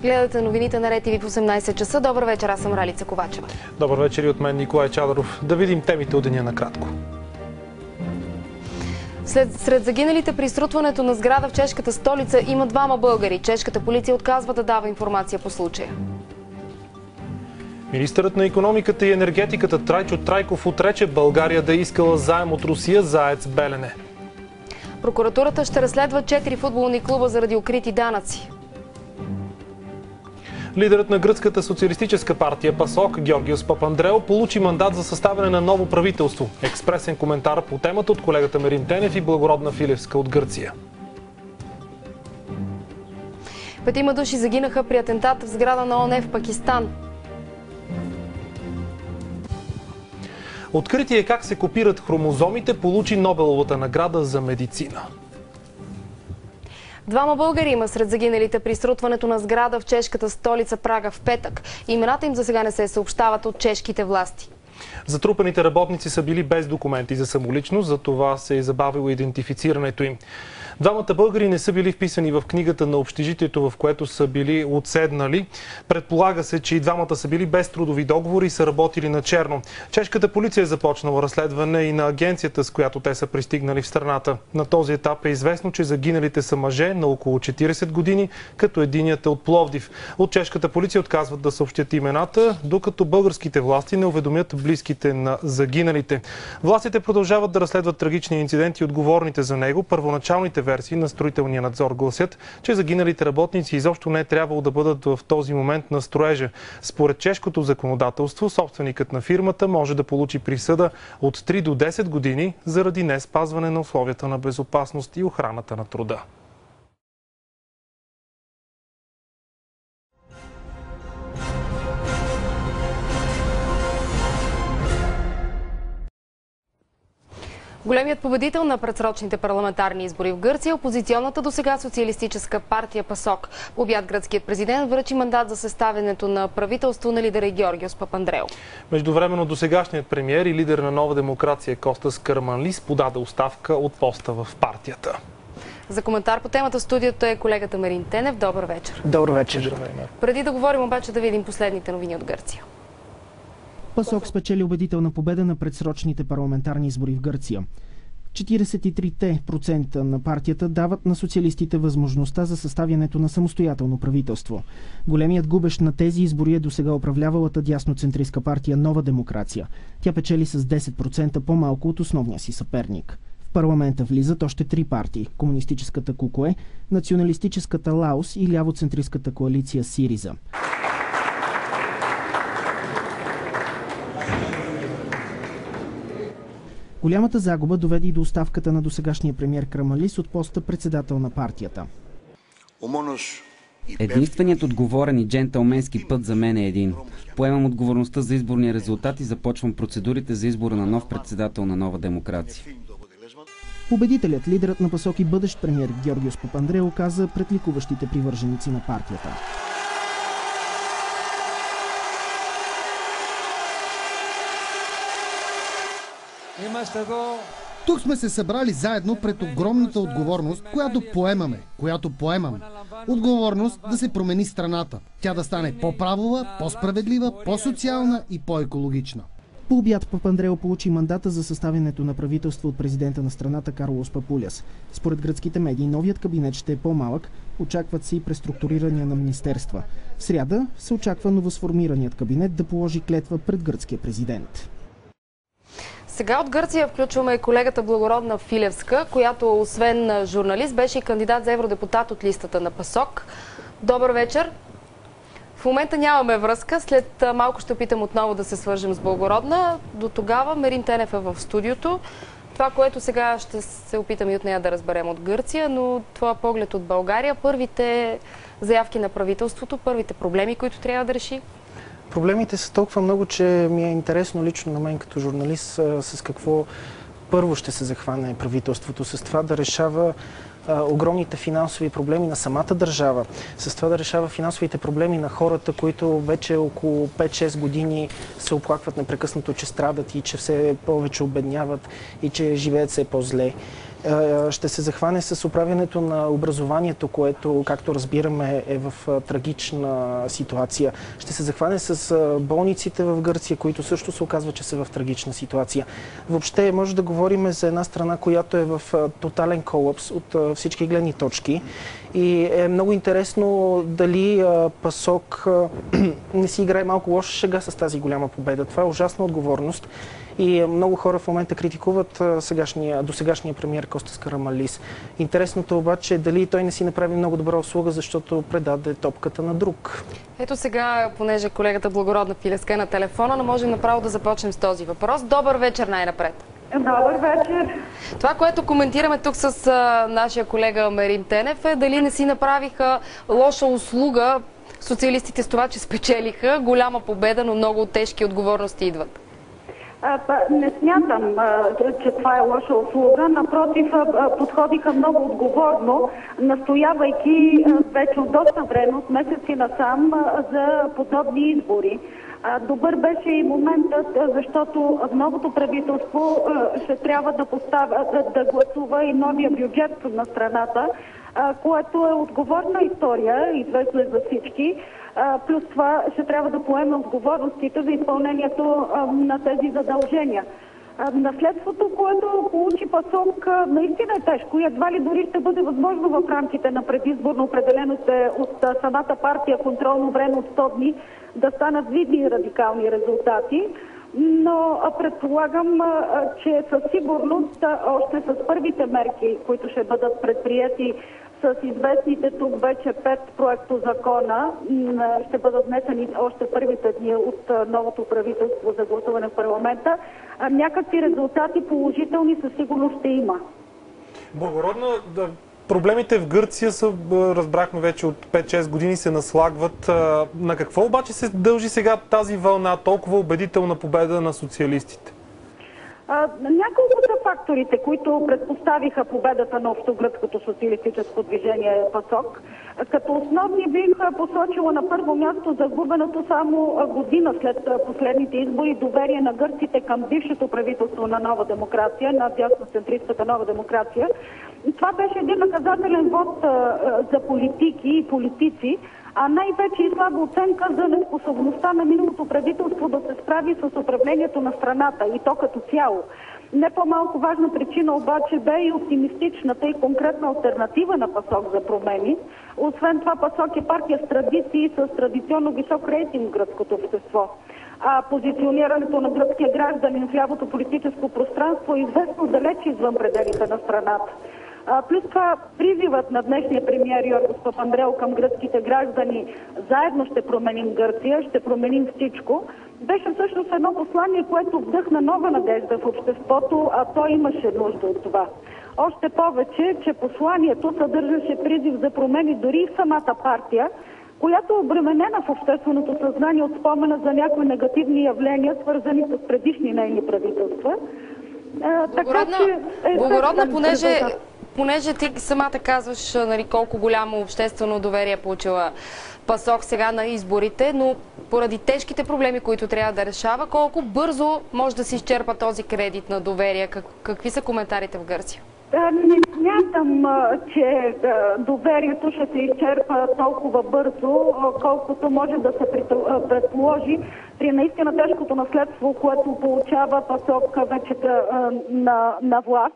Гледате новините на РТВ в 18 часа. Добър вечер, аз съм Ралица Ковачева. Добър вечер и от мен, Николай Чадъров. Да видим темите от деня накратко. Сред загиналите при срутването на сграда в чешката столица има 2 българи. Чешката полиция отказва да дава информация по случая. Министърът на икономиката и енергетиката Трайчо Трайков отрече България да е искала заем от Русия за АЕЦ Белене. Прокуратурата ще разследва 4 футболни клуба заради укрити данъци. Лидерът на гръцката социалистическа партия ПАСОК Георгиос Папандрео получи мандат за съставяне на ново правителство. Експресен коментар по темата от колегата Мерин Тенев и Благородна Филевска от Гърция. 5 души загинаха при атентат в сграда на ООН в Пакистан. Откритие как се копират хромозомите получи Нобеловата награда за медицина. 2 българи има сред загиналите при срутването на сграда в чешката столица Прага в петък. Имената им за сега не се съобщават от чешките власти. Затрупаните работници са били без документи за самоличност, за това се е забавило идентифицирането им. 2 българи не са били вписани в книгата на общежитието, в което са били отседнали. Предполага се, че и 2 са били без трудови договори и са работили на черно. Чешката полиция е започнала разследване и на агенцията, с която те са пристигнали в страната. На този етап е известно, че загиналите са мъже на около 40 години, като единият е от Пловдив. От чешката полиция отказват да съобщят имената, докато българските власти не уведомят близките на загиналите. Властите продължават да разследват трагични инциденти и отговорните за него. Първоначалните версии на строителния надзор гласят, че загиналите работници изобщо не е трябвало да бъдат в този момент на строежа. Според чешкото законодателство, собственикът на фирмата може да получи присъда от 3 до 10 години заради не спазване на условията на безопасност и охраната на труда. Големият победител на предсрочните парламентарни избори в Гърция, опозиционната досега социалистическа партия ПАСОК. По обяд гръцкият президент връчи мандат за съставянето на правителство на лидера Георгиос Папандрео. Междувременно досегашният премиер и лидер на Нова демокрация Костас Караманлис подаде оставка от поста в партията. За коментар по темата в студиото е колегата Мерин Тенев. Добър вечер. Добър вечер. Преди да говорим обаче да видим последните новини от Гърция. ПАСОК спечели убедителна победа на предсрочните парламентарни избори в Гърция. 43% на партията дават на социалистите възможността за съставянето на самостоятелно правителство. Големият губещ на тези избори е досега управлявалата дясноцентристка партия Нова демокрация. Тя печели с 10% по-малко от основния си съперник. В парламента влизат още 3 партии – комунистическата КУКОЕ, националистическата Лаос и лявоцентристската коалиция Сириза. Голямата загуба доведе и до оставката на досегашния премиер Караманлис от поста председател на партията. Единственият отговорен и джентълменски път за мен е един. Поемам отговорността за изборния резултат и започвам процедурите за избора на нов председател на Нова демокрация. Победителят, лидерът на ПАСОК и бъдещ премиер Георгиос Папандрео каза пред ликуващите привърженици на партията. Тук сме се събрали заедно пред огромната отговорност, която поемаме. Отговорност да се промени страната. Тя да стане по-правова, по-справедлива, по-социална и по-екологична. По обяд Папандрео получи мандата за съставянето на правителство от президента на страната Карлос Папуляс. Според гръцките медии, новият кабинет ще е по-малък, очакват се и преструктурирания на министерства. В сряда се очаква новосформираният кабинет да положи клетва пред гръцкия президент. Сега от Гърция включваме колегата Благородна Филевска, която освен журналист беше и кандидат за евродепутат от листата на ПАСОК. Добър вечер! В момента нямаме връзка. След малко ще опитам отново да се свържем с Благородна. До тогава Мерин Тенев е в студиото. Това, което сега ще се опитам и от нея да разберем от Гърция, но това поглед от България. Първите заявки на правителството, първите проблеми, които трябва да реши. Проблемите са толкова много, че ми е интересно лично на мен като журналист с какво първо ще се захване правителството. С това да решава огромните финансови проблеми на самата държава, с това да решава финансовите проблеми на хората, които вече около 5-6 години се оплакват непрекъснато, че страдат и че все повече обедняват и че живеят все по-зле. Ще се захване с управянето на образованието, което, както разбираме, е в трагична ситуация. Ще се захване с болниците в Гърция, които също се оказва, че са в трагична ситуация. Въобще може да говорим за една страна, която е в тотален колапс от всички гледни точки. И е много интересно дали ПАСОК не си играе малко лоша шега с тази голяма победа. Това е ужасна отговорност. И много хора в момента критикуват досегашния премиер Костас Караманлис. Интересното обаче е дали той не си направи много добра услуга, защото предаде топката на друг. Ето сега, понеже колегата Благородна Филевска е на телефона, но можем направо да започнем с този въпрос. Добър вечер най-напред. Добър вечер. Това, което коментираме тук с нашия колега Мерин Тенев, е дали не си направиха лоша услуга социалистите с това, че спечелиха голяма победа, но много тежки отговорности идват. Не смятам, че това е лоша услуга. Напротив, подходиха много отговорно, настоявайки вече от доста време, от месеци насам, за подобни избори. Добър беше и моментът, защото новото правителство ще трябва да гласува и новия бюджет на страната, което е отговорна история, известно е за всички. Плюс това ще трябва да поеме отговорностите за изпълнението на тези задължения. Наследството, което получи ПАСОК, наистина е тежко и едва ли дори ще бъде възможно в рамките на предизборно определените от самата партия контролно време от 100 дни да станат видни и радикални резултати. Но предполагам, че със сигурност още с първите мерки, които ще бъдат предприяти с известните тук вече 5 проектозакона, ще бъдат внесени още първите дни от новото правителство за гласуване в парламента, някакви резултати положителни със сигурност ще има. Благородна, проблемите в Гърция са, разбрахме вече от 5-6 години, се наслагват. На какво обаче се дължи сега тази вълна, толкова убедителна победа на социалистите? Няколко са факторите, които предпоставиха победата на общогръцкото социалистическо движение ПАСОК. Като основни бих посочила на първо място загубеното само година след последните избори доверие на гърците към бившето правителство на Нова демокрация, на дясноцентристската Нова демокрация. Това беше един наказателен вод за политики и политици, а най-вече и слаба оценка за неспособността на миналото правителство да се справи с управлението на страната и то като цяло. Не по-малко важна причина обаче бе и оптимистичната и конкретна алтернатива на ПАСОК за промени. Освен това, ПАСОК е партия с традиции, с традиционно висок рейтинг в гръцкото общество. А позиционирането на гръцкия гражданин в лявото политическо пространство е известно далеч извън пределите на страната. Плюс това призивът на днешния премиер Йоргос Папандреou към гръцките граждани "Заедно ще променим Гърция, ще променим всичко", беше всъщност едно послание, което вдъхна нова надежда в обществото, а то имаше нужда от това. Още повече, че посланието съдържаше призив за промени дори в самата партия, която е обременена в общественото съзнание от спомена за някои негативни явления, свързани с предишни нейни правителства. Благородна, понеже ти самата казваш колко голямо обществено доверие получила ПАСОК сега на изборите, но поради тежките проблеми, които трябва да решава, колко бързо може да се изчерпа този кредит на доверие? Какви са коментарите в Гърция? Не смятам, че доверието ще се изчерпа толкова бързо, колкото може да се предположи при наистина тежкото наследство, което получава ПАСОК вече на власт.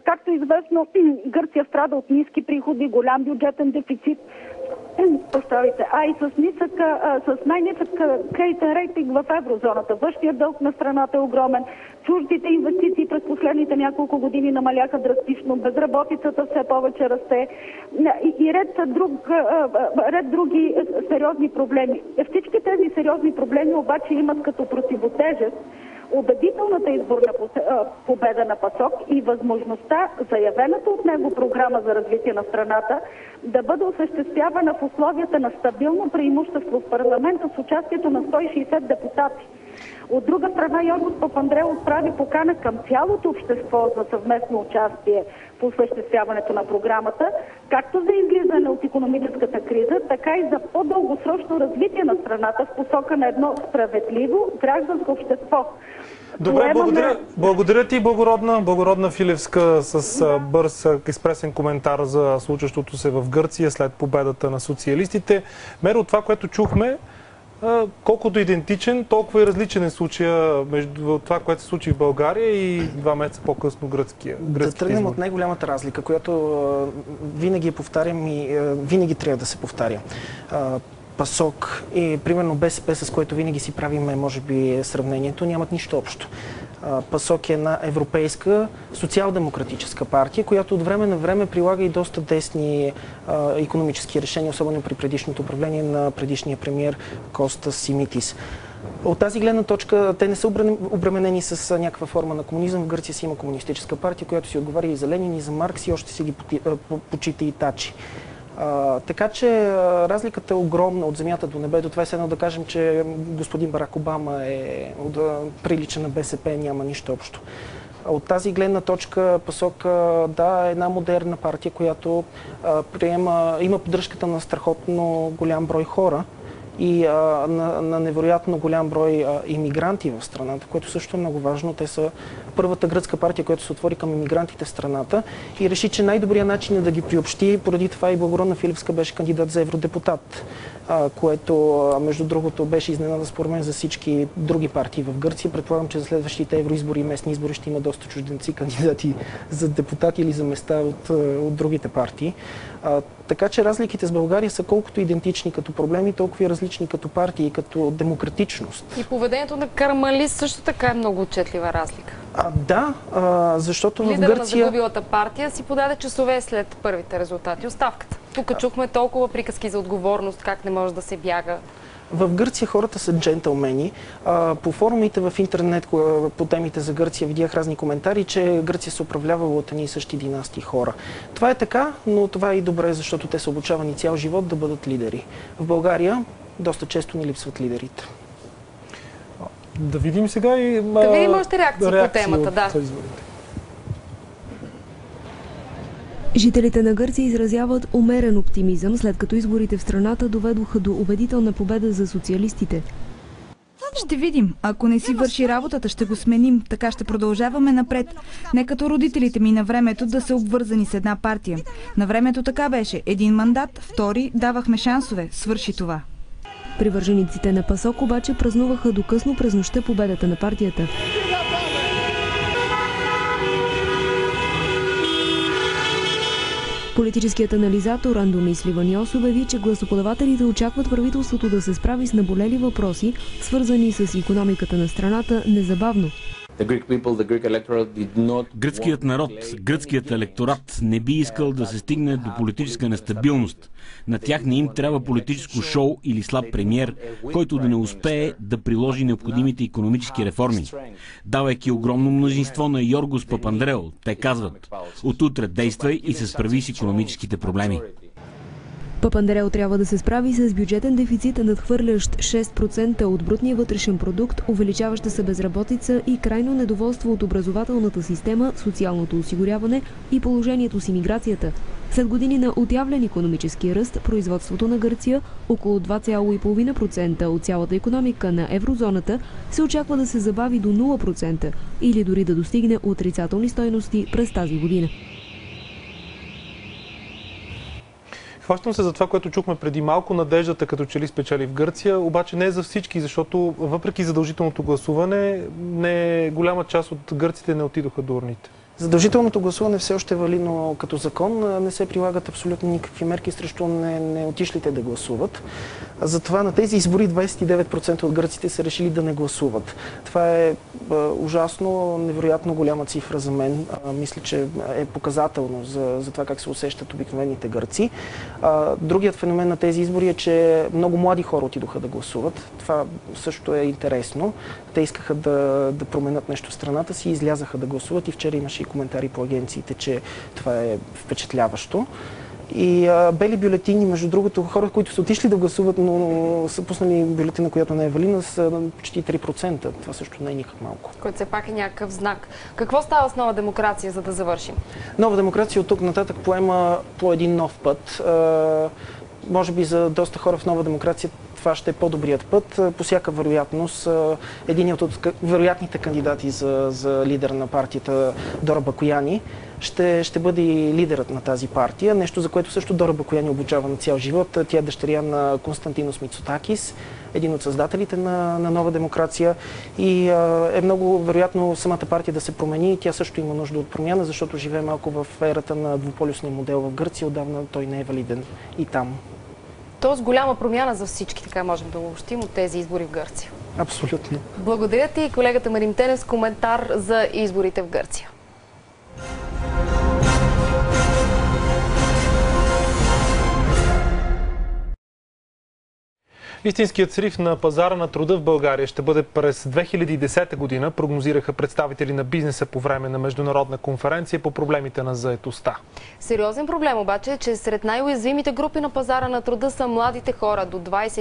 Както известно, Гърция страда от ниски приходи, голям бюджетен дефицит, а и с най-нисък кредитен рейтинг в еврозоната. Външният дълг на страната е огромен. Чуждите инвестиции през последните няколко години намаляха драстично. Безработицата все повече расте и ред други сериозни проблеми. Всички тези сериозни проблеми обаче имат като противотежест убедителната изборна победа на ПАСОК и възможността заявената от него програма за развитие на страната да бъде осъществявана в условията на стабилно преимущество в парламента с участието на 160 депутати. От друга страна, Йоргос Папандреou отправи покана към цялото общество за съвместно участие в осъществяването на програмата, както за излизане от икономическата криза, така и за по-дългосрочно развитие на страната в посока на едно справедливо гражданско общество. Добре, благодаря ти, благородна Филевска, с бърз експресен коментар за случващото се в Гърция след победата на социалистите. Меро, това, което чухме, колкото идентичен, толкова и различен е случая между това, което се случи в България и 2 месеца по-късно гръцкия избор. Да тръгнем от най-голямата разлика, която винаги повтарям и винаги трябва да се повтаря. ПАСОК и примерно БСП, с което винаги си правиме, може би, сравнението, нямат нищо общо. ПАСОК е една европейска социал-демократическа партия, която от време на време прилага и доста десни икономически решения, особено при предишното управление на предишния премиер Костас Симитис. От тази гледна точка те не са обременени с някаква форма на комунизъм. В Гърция си има комунистическа партия, която си отговаря и за Ленин, и за Маркс, и още си ги почита и Тачи. Така че разликата е огромна от земята до небето. Това е едно да кажем, че господин Барак Обама прилича на БСП, няма нищо общо. От тази гледна точка ПАСОК, да, е една модерна партия, която има поддръжката на страхотно голям брой хора и на невероятно голям брой имигранти в страната, което също е много важно. Те са първата гръцка партия, която се отвори към имигрантите в страната и реши, че най-добрият начин е да ги приобщи. Поради това и Благородна Филевска беше кандидат за евродепутат, което, между другото, беше изненада според мен за всички други партии в Гърция. Предполагам, че за следващите евроизбори и местни избори ще има доста чужденци кандидати за депутати или за места от другите партии. Така че разликите с България са колкото идентични като проблеми, толкова и различни като партии, като демократичност. И поведението на Караманли също така е много отчетлива разлика. Да, защото в Гърция... Лидерът на загубилата партия си подаде часове след първите резултати. Оставката. Тук чухме толкова приказки за отговорност, как не може да се бяга. В Гърция хората са джентълмени. По форумите в интернет по темите за Гърция видях разни коментари, че Гърция се управлявала от едни и същи династии хора. Това е така, но това е и добре, защото те са обучавани цял живот да бъдат лидери. В България доста често ни липсват лидерите. Да видим сега и... Да видим още реакции по темата, да. Жителите на Гърция изразяват умерен оптимизъм, след като изборите в страната доведоха до убедителна победа за социалистите. Ще видим. Ако не си върши работата, ще го сменим. Така ще продължаваме напред. Не като родителите ми на времето да са обвързани с една партия. На времето така беше. Един мандат, втори, давахме шансове. Свърши това. Привържениците на ПАСОК обаче празнуваха до късно през нощта победата на партията. Политическият анализатор Андонис Ливаниос обяви, че гласоподавателите очакват правителството да се справи с наболели въпроси, свързани с икономиката на страната, незабавно. Гръцкият народ, гръцкият електорат не би искал да се стигне до политическа нестабилност. На тях не им трябва политическо шоу или слаб премиер, който да не успее да приложи необходимите икономически реформи. Давайки огромно мнозинство на Йоргос Папандрео, те казват: отутре действай и се справи с икономическите проблеми. Папандрео трябва да се справи с бюджетен дефицит, надхвърлящ 6% от брутния вътрешен продукт, увеличаваща се безработица и крайно недоволство от образователната система, социалното осигуряване и положението с имиграцията. След години на отявлен икономически ръст, производството на Гърция, около 2,5% от цялата икономика на еврозоната, се очаква да се забави до 0% или дори да достигне отрицателни стойности през тази година. Хващам се за това, което чухме преди малко. Надеждата като че ли спечели в Гърция, обаче не е за всички, защото въпреки задължителното гласуване, голяма част от гърците не отидоха до урните. Задължителното гласуване все още е валидно като закон. Не се прилагат абсолютно никакви мерки срещу не отишлите да гласуват. Затова на тези избори 29% от гърците са решили да не гласуват. Това е ужасно, невероятно голяма цифра за мен. Мисля, че е показателно за това как се усещат обикновените гърци. Другият феномен на тези избори е, че много млади хора отидоха да гласуват. Това също е интересно. Те искаха да променят нещо в страната си и излязаха да гласуват. И вчера имаше и коментари по агенциите, че това е впечатляващо. И бели бюлетини, между другото, хора, които са отишли да гласуват, но са пуснали бюлетина, която не е валидна, са почти 3%. Това също не е никак малко. Който все пак е някакъв знак. Какво става с Нова демокрация, за да завършим? Нова демокрация от тук нататък поема по един нов път. може би за доста хора в Нова демокрация това ще е по-добрият път. По всяка вероятност, един от вероятните кандидати за лидер на партията, Дора Бакояни, ще бъде и лидерът на тази партия. Нещо, за което също Дора Бакояни обучава на цял живот. Тя е дъщеря на Константинос Мицотакис, един от създателите на Нова демокрация. И е много вероятно самата партия да се промени. Тя също има нужда от промяна, защото живее малко в ерата на двуполюсния модел в Гърция. Отдавна той не е валиден и там. Тоест голяма промяна за всички, така можем да обобщим от тези избори в Гърция. Абсолютно. Благодаря ти, колегата Марин Тенев, с коментар за изборите в Гърция. Истинският срив на пазара на труда в България ще бъде през 2010 година, прогнозираха представители на бизнеса по време на международна конференция по проблемите на заетостта. Сериозен проблем обаче е, че сред най-уязвимите групи на пазара на труда са младите хора до 20